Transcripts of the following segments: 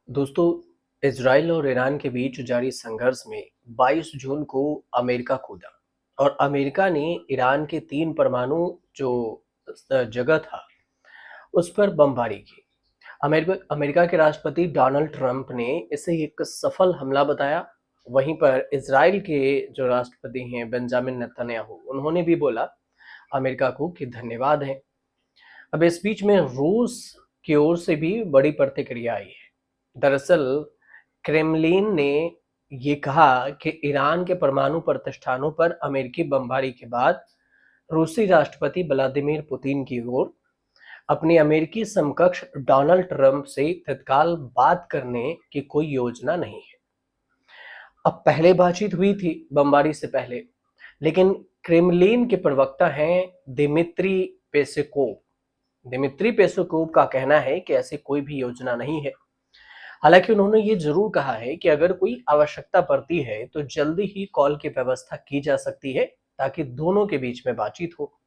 दोस्तों, इजराइल और ईरान के बीच जारी संघर्ष में 22 जून को अमेरिका कूदा और अमेरिका ने ईरान के 3 परमाणु जो जगह था उस पर बमबारी की। अमेरिका अमेरिका के राष्ट्रपति डोनाल्ड ट्रंप ने इसे एक सफल हमला बताया। वहीं पर इजराइल के जो राष्ट्रपति हैं बेंजामिन नेतन्याहू, उन्होंने भी बोला अमेरिका को कि धन्यवाद है। अब इस बीच में रूस की ओर से भी बड़ी प्रतिक्रिया आई है। दरअसल क्रेमलिन ने ये कहा कि ईरान के परमाणु प्रतिष्ठानों पर अमेरिकी बमबारी के बाद रूसी राष्ट्रपति व्लादिमीर पुतिन की ओर अपने अमेरिकी समकक्ष डोनाल्ड ट्रंप से तत्काल बात करने की कोई योजना नहीं है। अब पहले बातचीत हुई थी बमबारी से पहले, लेकिन क्रेमलिन के प्रवक्ता हैं दिमित्री पेस्कोव का कहना है कि ऐसी कोई भी योजना नहीं है। हालांकि उन्होंने ये जरूर कहा है कि अगर कोई आवश्यकता पड़ती है तो जल्दी ही कॉल की व्यवस्था की जा सकती है ताकि दोनों के बीच में बातचीत हो।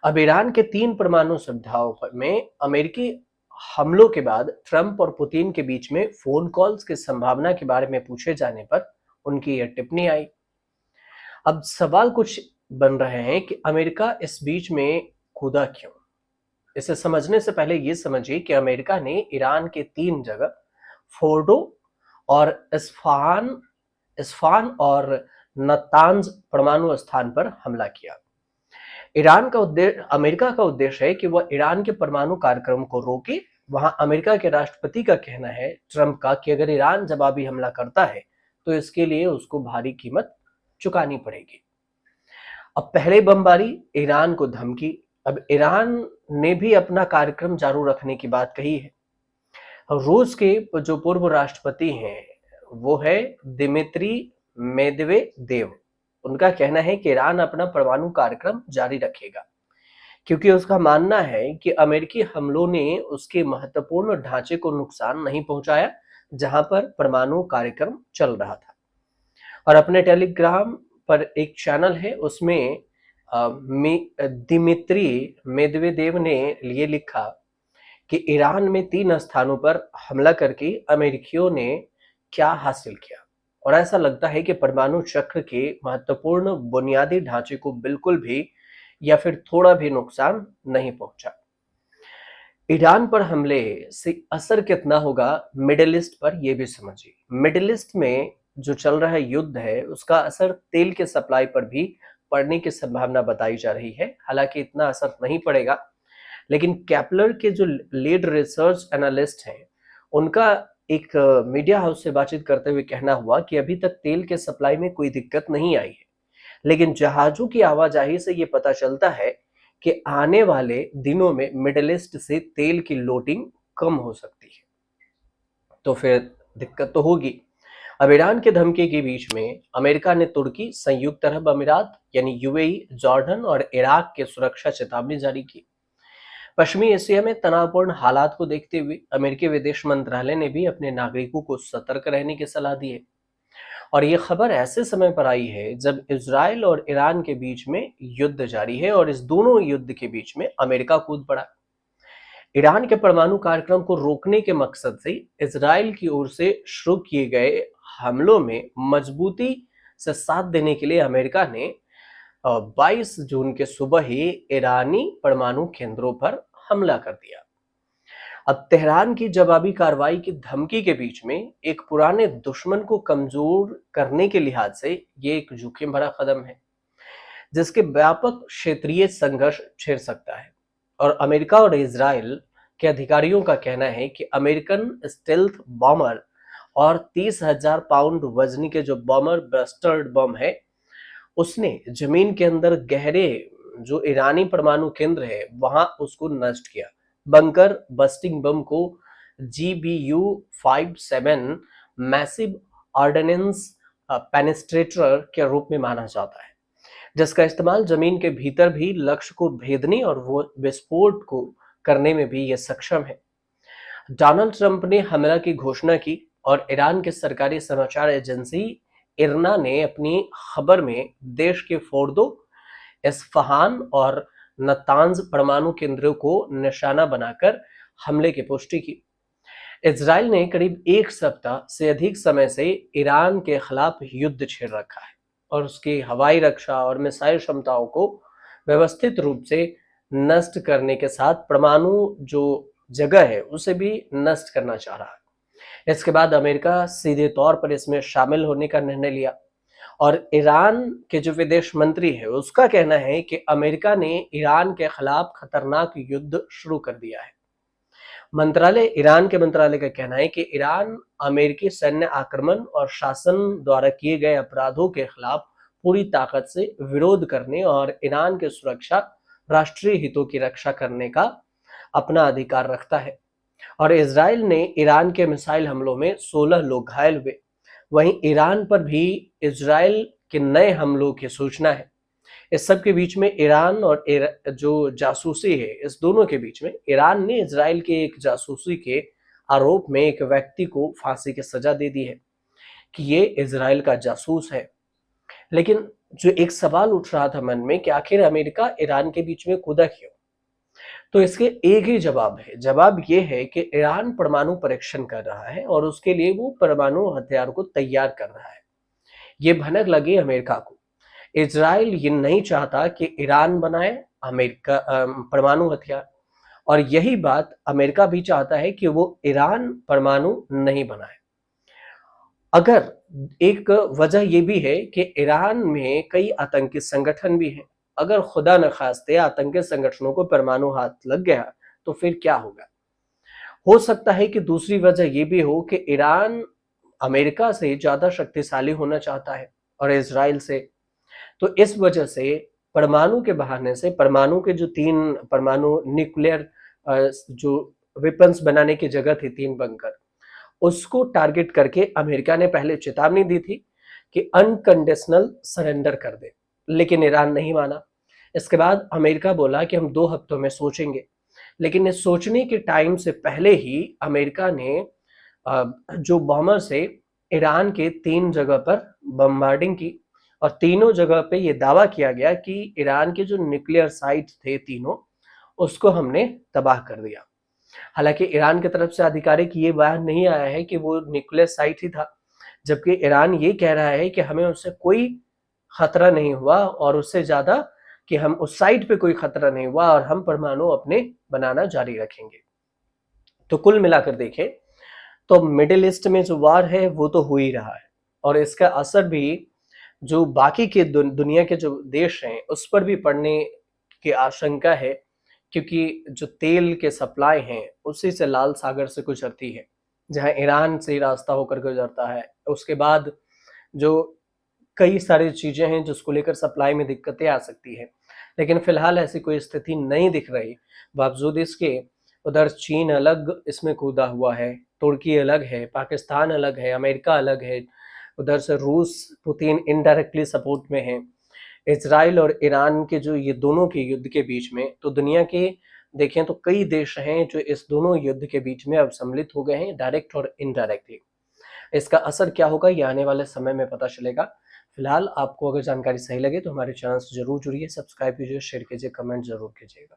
अब ईरान के 3 परमाणु सुविधाओं में अमेरिकी हमलों के बाद ट्रंप और पुतिन के बीच में फोन कॉल्स की संभावना के बारे में पूछे जाने पर उनकी यह टिप्पणी आई। अब सवाल कुछ बन रहे हैं कि अमेरिका इस बीच में कूदा क्यों। इसे समझने से पहले ये समझिए कि अमेरिका ने ईरान के 3 जगह फोर्डो और इस्फान और नतांज परमाणु स्थान पर हमला किया। अमेरिका का उद्देश्य है कि वह ईरान के परमाणु कार्यक्रम को रोके। वहां अमेरिका के राष्ट्रपति का कहना है, ट्रंप का, कि अगर ईरान जवाबी हमला करता है तो इसके लिए उसको भारी कीमत चुकानी पड़ेगी। अब पहले बमबारी, ईरान को धमकी। अब ईरान ने भी अपना कार्यक्रम जारी रखने की बात कही है। रूस के जो पूर्व राष्ट्रपति हैं वो है दिमित्री मेदवेदेव। उनका कहना है कि ईरान अपना परमाणु कार्यक्रम जारी रखेगा क्योंकि उसका मानना है कि अमेरिकी हमलों ने उसके महत्वपूर्ण ढांचे को नुकसान नहीं पहुंचाया जहां पर परमाणु कार्यक्रम चल रहा था। और अपने टेलीग्राम पर एक चैनल है, उसमें दिमित्री मेदवेदेव ने ये लिखा कि ईरान में 3 स्थानों पर हमला करके अमेरिकियों ने क्या हासिल किया, और ऐसा लगता है कि परमाणु चक्र के महत्वपूर्ण बुनियादी ढांचे को बिल्कुल भी या फिर थोड़ा भी नुकसान नहीं पहुंचा। ईरान पर हमले से असर कितना होगा मिडिल ईस्ट पर, यह भी समझिए। मिडिल ईस्ट में जो चल रहा युद्ध है उसका असर तेल के सप्लाई पर भी पड़ने की संभावना बताई जा रही है। हालांकि इतना असर नहीं पड़ेगा, लेकिन कैपलर के जो लीड रिसर्च एनालिस्ट हैं उनका एक मीडिया हाउस से बातचीत करते हुए कहना हुआ कि अभी तक तेल के सप्लाई में कोई दिक्कत नहीं आई है, लेकिन जहाजों की आवाजाही से ये पता चलता है कि आने वाले दिनों में मिडिल ईस्ट से तेल की लोडिंग कम हो सकती है, तो फिर दिक्कत तो होगी। अब ईरान के धमकी के बीच में अमेरिका ने तुर्की, संयुक्त अरब अमीरात यानी यूएई, जॉर्डन और इराक के सुरक्षा चेतावनी जारी की। पश्चिमी एशिया में तनावपूर्ण हालात को देखते हुए अमेरिकी विदेश मंत्रालय ने भी अपने नागरिकों को सतर्क रहने की सलाह दी है। और ये खबर ऐसे समय पर आई है जब इजराइल और ईरान के बीच में युद्ध जारी है और इस दोनों युद्ध के बीच में अमेरिका कूद पड़ा। ईरान के परमाणु कार्यक्रम को रोकने के मकसद से इजराइल की ओर से शुरू किए गए हमलों में मजबूती से साथ देने के लिए अमेरिका ने 22 जून के सुबह ही ईरानी परमाणु केंद्रों पर हमला कर दिया। अब तेहरान की जवाबी कार्रवाई की धमकी के बीच में एक पुराने दुश्मन को कमजोर करने के लिहाज से ये एक जोखिम भरा कदम है जिसके व्यापक क्षेत्रीय संघर्ष छिड़ सकता है। और अमेरिका और इजराइल के अधिकारियों का कहना है कि अमेरिकन स्टेल्थ बॉमर और 30,000 पाउंड वजनी के जो बॉमर बस्टर्ड बम है उसने जमीन के अंदर गहरे जो ईरानी परमाणु केंद्र है वहां उसको नष्ट किया। बंकर बस्टिंग बम को GBU-57 मैसिव ऑर्डिनेंस पेनिस्ट्रेटर के रूप में माना जाता है, जिसका इस्तेमाल जमीन के भीतर भी लक्ष्य को भेदने और वो विस्फोट को करने में भी ये सक्षम है। डोनाल्ड ट्रंप ने हमला की घोषणा की और ईरान के सरकारी समाचार एजेंसी इरना ने अपनी खबर में देश के फोर्दो, इस्फहान और नतांज परमाणु केंद्रों को निशाना बनाकर हमले की पुष्टि की। इजराइल ने करीब एक सप्ताह से अधिक समय से ईरान के खिलाफ युद्ध छेड़ रखा है और उसकी हवाई रक्षा और मिसाइल क्षमताओं को व्यवस्थित रूप से नष्ट करने के साथ परमाणु जो जगह है उसे भी नष्ट करना चाह रहा है। इसके बाद अमेरिका सीधे तौर पर इसमें शामिल होने का निर्णय लिया और ईरान के जो विदेश मंत्री है उसका कहना है कि अमेरिका ने ईरान के खिलाफ खतरनाक युद्ध शुरू कर दिया है। ईरान के मंत्रालय का कहना है कि ईरान अमेरिकी सैन्य आक्रमण और शासन द्वारा किए गए अपराधों के खिलाफ पूरी ताकत से विरोध करने और ईरान की सुरक्षा, राष्ट्रीय हितों की रक्षा करने का अपना अधिकार रखता है। और इजराइल ने ईरान के मिसाइल हमलों में 16 लोग घायल हुए। वहीं ईरान पर भी इजराइल के नए हमलों की सूचना है। इस सब के बीच में ईरान और जो जासूसी है, इस दोनों के बीच में ईरान ने इजराइल के एक जासूसी के आरोप में एक व्यक्ति को फांसी की सजा दे दी है कि ये इजराइल का जासूस है। लेकिन जो एक सवाल उठ रहा था मन में कि आखिर अमेरिका ईरान के बीच में कूदा क्यों, तो इसके एक ही जवाब है। जवाब ये है कि ईरान परमाणु परीक्षण कर रहा है और उसके लिए वो परमाणु हथियार को तैयार कर रहा है। ये भनक लगी अमेरिका को। इजराइल ये नहीं चाहता कि ईरान बनाए अमेरिका परमाणु हथियार, और यही बात अमेरिका भी चाहता है कि वो ईरान परमाणु नहीं बनाए। अगर एक वजह ये भी है कि ईरान में कई आतंकी संगठन भी हैं। अगर खुदा न खास्ते आतंकी संगठनों को परमाणु हाथ लग गया तो फिर क्या होगा। हो सकता है कि दूसरी वजह ये भी हो कि ईरान अमेरिका से ज्यादा शक्तिशाली होना चाहता है और इजराइल से। तो इस वजह से परमाणु के बहाने से परमाणु के जो 3 परमाणु न्यूक्लियर जो वेपन्स बनाने की जगह थी 3 बंकर, उसको टारगेट करके अमेरिका ने पहले चेतावनी दी थी कि अनकंडीशनल सरेंडर कर दे, लेकिन ईरान नहीं माना। इसके बाद अमेरिका बोला कि हम 2 हफ्तों में सोचेंगे, लेकिन इस सोचने के टाइम से पहले ही अमेरिका ने जो बॉम्बर से ईरान के 3 जगह पर बम्बार्डिंग की और तीनों जगह पे ये दावा किया गया कि ईरान के जो न्यूक्लियर साइट थे तीनों, उसको हमने तबाह कर दिया। हालांकि ईरान की तरफ से आधिकारिक ये बयान नहीं आया है कि वो न्यूक्लियर साइट ही था, जबकि ईरान ये कह रहा है कि हमें उससे कोई खतरा नहीं हुआ और उससे ज्यादा कि हम उस साइट पे कोई खतरा नहीं हुआ और हम परमाणु अपने बनाना जारी रखेंगे। तो कुल मिलाकर देखें तो मिडिल ईस्ट में जो वार है वो तो हो ही रहा है और इसका असर भी जो बाकी के दुनिया के जो देश हैं उस पर भी पड़ने की आशंका है, क्योंकि जो तेल के सप्लाई हैं उसी से लाल सागर से गुजरती है, जहां ईरान से रास्ता होकर गुजरता है। उसके बाद जो कई सारी चीजें हैं जिसको लेकर सप्लाई में दिक्कतें आ सकती है, लेकिन फिलहाल ऐसी कोई स्थिति नहीं दिख रही। बावजूद इसके उधर चीन अलग इसमें कूदा हुआ है, तुर्की अलग है, पाकिस्तान अलग है, अमेरिका अलग है, उधर से रूस पुतिन इनडायरेक्टली सपोर्ट में है। इजराइल और ईरान के जो ये दोनों के युद्ध के बीच में तो दुनिया के देखें तो कई देश हैं जो इस दोनों युद्ध के बीच में अब सम्मिलित हो गए हैं, डायरेक्ट और इनडायरेक्टली। इसका असर क्या होगा ये आने वाले समय में पता चलेगा। फिलहाल आपको अगर जानकारी सही लगे तो हमारे चैनल से जरूर जुड़िए, सब्सक्राइब कीजिए, शेयर कीजिए, कमेंट जरूर कीजिएगा।